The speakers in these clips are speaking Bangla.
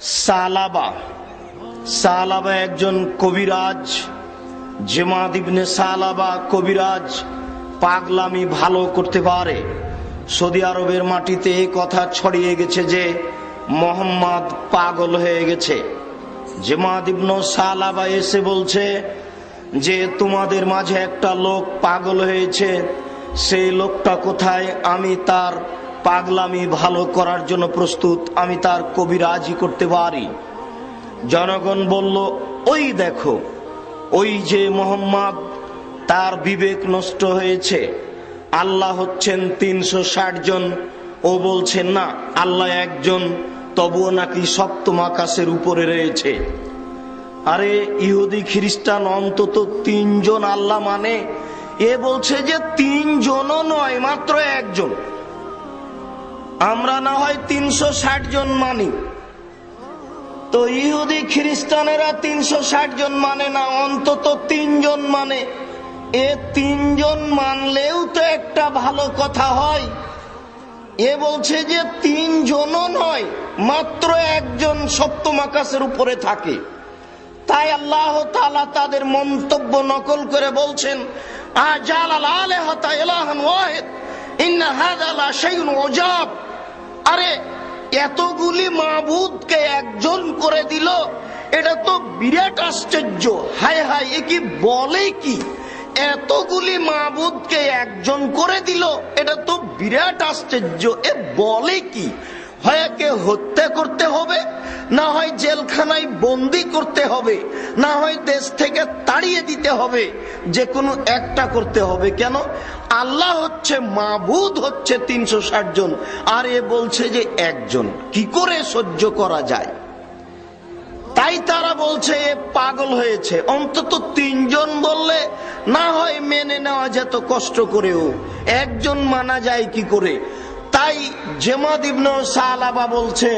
সালাবা সালাবা একজন কবিরাজ, জেমাদ ইবনে সালাবা কবিরাজ পাগলামি ভালো করতে পারে। সৌদি আরবের মাটিতে এই কথা ছড়িয়ে গেছে যে মোহাম্মদ পাগল হয়ে গেছে। জেমাদ ইবনে সালাবা এসে বলছে যে তোমাদের মাঝে একটা লোক পাগল হয়েছে, সেই লোকটা কোথায়? আমি তার পাগলামি ভালো করার জন্য প্রস্তুত, আমি তার কবিরাজি করতে পারি। জনগণ বলল, ওই দেখো, ওই যে মোহাম্মদ, তার বিবেক নষ্ট হয়েছে। আল্লাহ হচ্ছেন 360 জন, ও বলছেন না আল্লাহ একজন, তবুও নাকি সপ্তম আকাশের উপরে রয়েছে। আরে ইহুদি খ্রিস্টান অন্তত 3 জন আল্লাহ মানে, এ বলছে যে 3 জনও নয়, মাত্র একজন। আমরা না হয় 360 জন মানি, তো ইহুদি খ্রিস্টানেরা 360 জন মানে না, অন্তত 3 জন মানে। এ 3 জন মানলেও তো একটা ভালো কথা হয়। এ বলছে যে 3 জনও নয়, মাত্র একজন সপ্তম আকাশের উপরে থাকে। তাই আল্লাহ তাআলা তাদের মন্তব্য নকল করে বলছেন, আজালাল আলিহাতা ইলাহান ওয়াহিদ ইন্না হাযা লা শাইউন উজাব। আরে এতগুলি মাবুদকে একজন করে দিল, এটা তো বিরাট আশ্চর্য। হায় হায়, এ কি বলে কি? এতগুলি মাবুদকে একজন করে দিল, এটা তো বিরাট আশ্চর্য। এ বলে কি? হয় একে হত্যা করতে হবে, না হয় জেলখানায় বন্দি করতে হবে, না হয় দেশ থেকে তাড়িয়ে দিতে হবে, যে কোনো একটা করতে হবে। কেন? আল্লাহ হচ্ছে মাবুদ, হচ্ছে 360 জন, আর এ বলছে যে একজন। কি করে সহ্য করা যায়? তাই তারা বলছে এ পাগল হয়েছে। অন্তত 3 জন বললে না হয় মেনে নেওয়া যেত কষ্ট করেও, একজন মানা যায় কি করে? তাই জেমাদ ইবনে সালাবা বলছে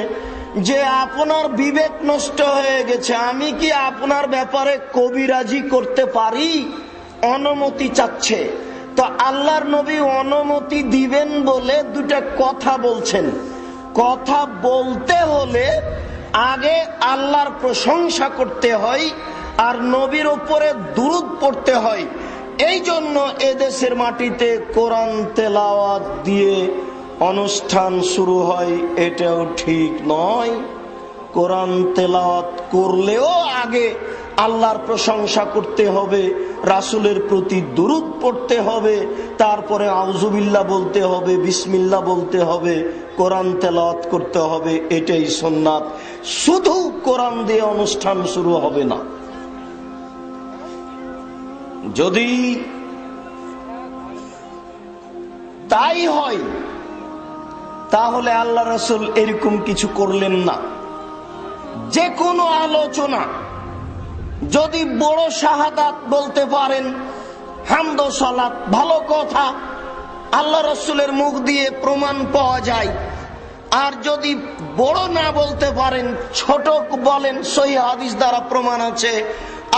যে আপনার বিবেক নষ্ট হয়ে গেছে, আমি কি আপনার ব্যাপারে কবিরাজি করতে পারি? অনুমতি চাচ্ছে। তো আল্লাহর নবী অনুমতি দিবেন বলে দুটা কথা বলছেন। কথা বলতে হলে আগে আল্লাহর প্রশংসা করতে হয় আর নবীর উপরে দুরূদ পড়তে হয়। এই জন্য এদেশের মাটিতে কোরআন তেলাওয়াত দিয়ে অনুষ্ঠান শুরু হয়, এটাও ঠিক নয়। কোরআন তেলাওয়াত করলেও আগে আল্লাহর প্রশংসা করতে হবে, রাসূলের প্রতি দুরূদ পড়তে হবে, তারপরে আউযুবিল্লাহ বলতে হবে, বিসমিল্লাহ বলতে হবে, কোরআন তেলাওয়াত করতে হবে। এটাই সুন্নাত। শুধু কোরআন দিয়ে অনুষ্ঠান শুরু হবে না। যদি তাই হয় তাহলে আল্লাহ রাসূল এরকম কিছু করলেন না। যে কোনো আলোচনা যদি বড় শাহাদাত বলতে পারেন, হামদ ও সালাত, ভালো কথা, আল্লাহ রাসূলের মুখ দিয়ে প্রমাণ পাওয়া যায়। আর যদি বড় না বলতে পারেন, ছোট বলেন, সহিহ হাদিস দ্বারা প্রমাণ আছে।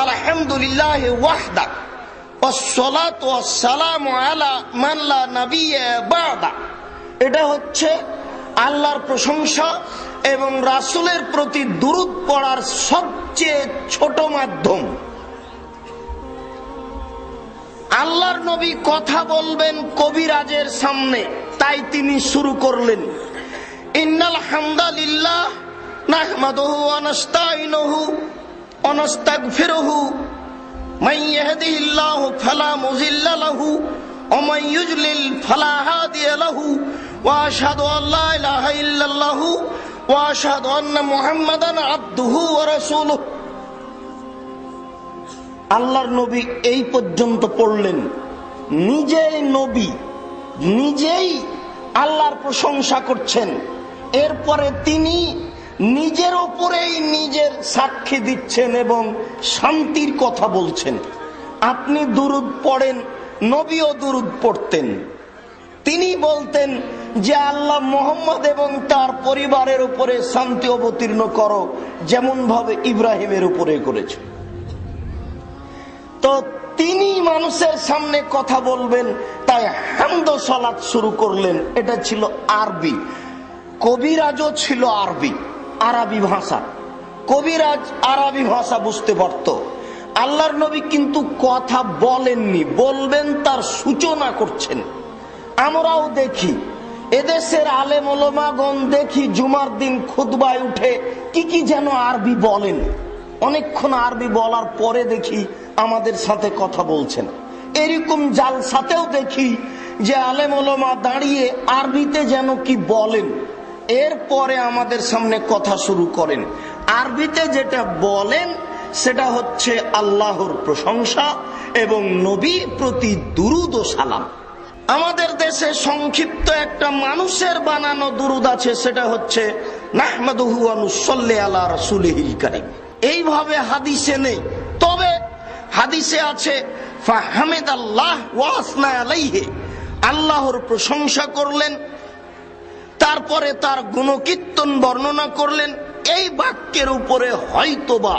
আলহামদুলিল্লাহ ওয়াহদা ওয়াসসালাতু ওয়াসসালামু আলা মান লা নাবিয়্যা বা'দা। এটা হচ্ছে আল্লাহর প্রশংসা এবং রাসূলের প্রতি দুরূদ পড়ার সবচেয়ে ছোট মাধ্যম। আল্লাহর নবী কথা বলবেন কবিরাজের সামনে, তাই তিনি শুরু করলেন, ইন্নাল হামদালিল্লাহ নাহমাদুহু ওয়া নাস্তাইনুহু ওয়া নাস্তাগফিরুহু মান ইয়াহদিহিল্লাহু ফালা মুযিল্লা লাহু ওয়া মান ইউযলিল ফালা হাদিয়া লাহু ওয়া আশহাদু আল্লা ইলাহা ইল্লাল্লাহু ওয়া আশহাদু আন্না মুহাম্মাদান আবদুহু ওয়া রাসূলুহু। আল্লাহর নবী এই পর্যন্ত পড়লেন। নিজেই নবী, নিজেই আল্লাহর প্রশংসা করছেন। এরপরে তিনি নিজের উপরেই নিজের সাক্ষী দিচ্ছেন এবং শান্তির কথা বলছেন। আপনি দুরূদ পড়েন, নবীও দুরূদ পড়তেন। তিনি বলতেন যে আল্লাহ মুহাম্মদ এবং তার পরিবারের উপরে শান্তি অবতীর্ণ করো, যেমন ভাবে ইব্রাহিমের উপরে করেছে। তো তিনি মানুষের সামনে কথা বলবেন, তাই হামদ ও সালাত শুরু করলেন। এটা ছিল আরবি, কবিরাজও ছিল আরবি। আরবি ভাষা, কবিরাজ আরবি ভাষা বুঝতে পারত। আল্লাহর নবী কিন্তু কথা বলেননি, বলবেন তার সূচনা করছেন। আমরাও দেখি এদেশের আলেম ওলামাগণ দেখি জুমার দিন খুতবায় উঠে কি কি যেন আরবি বলেন, অনেকক্ষণ আরবি বলার পরে দেখি আমাদের সাথে কথা বলছেন। এরকম জালসাতেও দেখি যে আলেম ওলামা দাঁড়িয়ে আরবিতে যেন কি বলেন, এরপরে আমাদের সামনে কথা শুরু করেন। আরবিতে যেটা বলেন সেটা হচ্ছে আল্লাহর প্রশংসা এবং নবী প্রতি দুরুদ ও সালাম। আমাদের দেশে সংক্ষিপ্ত একটা মানুষের বানানো দুরুদ আছে, সেটা হচ্ছে নাহমাদুহু ওয়া নুসাল্লি আলা রাসূলিহিল কারীম। এইভাবে হাদিসে নেই, তবে হাদিসে আছে ফাহামিদাল্লাহ ওয়া আসনা আলাইহি, আল্লাহর প্রশংসা করলেন, তারপরে তার গুণকীর্তন বর্ণনা করলেন। এই বাক্যের উপরে হয়তোবা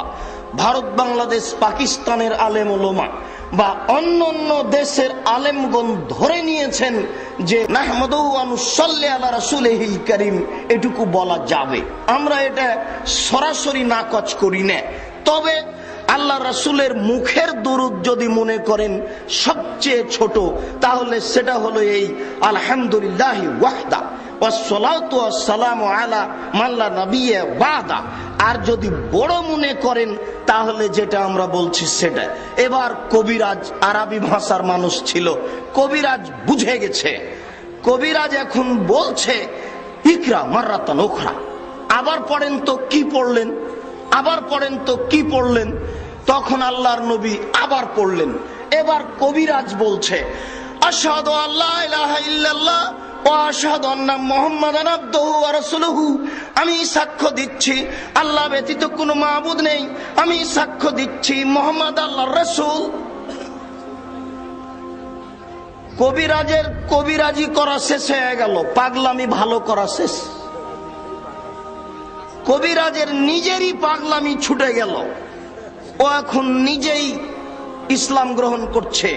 ভারত, বাংলাদেশ, পাকিস্তানের আলেম ওলামা বা অন্য অন্য দেশের আলেমগণ ধরে নিয়েছেন যে নাহমাদুহু ওয়া নুসাল্লি আলা রাসূলিহিল কারীম, এটুকু বলা যাবে। আমরা এটা সরাসরি নাকচ করি না, তবে আল্লাহ রাসূলের মুখের দুরূদ যদি মনে করেন সবচেয়ে ছোট, তাহলে সেটা হলো এই আলহামদুলিল্লাহি ওয়াহদা ওয়াসসালাতু ওয়াসসালামু আলা মান লা নাবিয়্যা বাদা। আর যদি বড় মনে করেন তাহলে যেটা আমরা বলছি সেটা। এবার কবিরাজ আরবি ভাষার মানুষ ছিল, কবিরাজ বুঝে গেছে। কবিরাজ এখন বলছে ইকরা মাররাতান উখরা, আবার পড়েন তো কি পড়লেন, আবার পড়েন তো কি পড়লেন। তখন আল্লাহর নবী আবার পড়লেন। এবার কবিরাজ বলছে আশহাদু আল্লা ইলাহা ইল্লাল্লাহ ওয়া আশহাদু আন্না মুহাম্মাদান আবদুহু ওয়া রাসূলুহু, আমি সাক্ষ্য দিচ্ছি আল্লাহ ব্যতীত কোনো মাবুদ নেই, আমি সাক্ষ্য দিচ্ছি মুহাম্মদ আল্লাহর রাসূল। কবিরাজের কবিরাজি করা শেষ হয়ে গেল, পাগলামি ভালো করা শেষ। কবিরাজের নিজেরই পাগলামি ছুটে গেল, ও এখন নিজেই ইসলাম গ্রহণ করছে।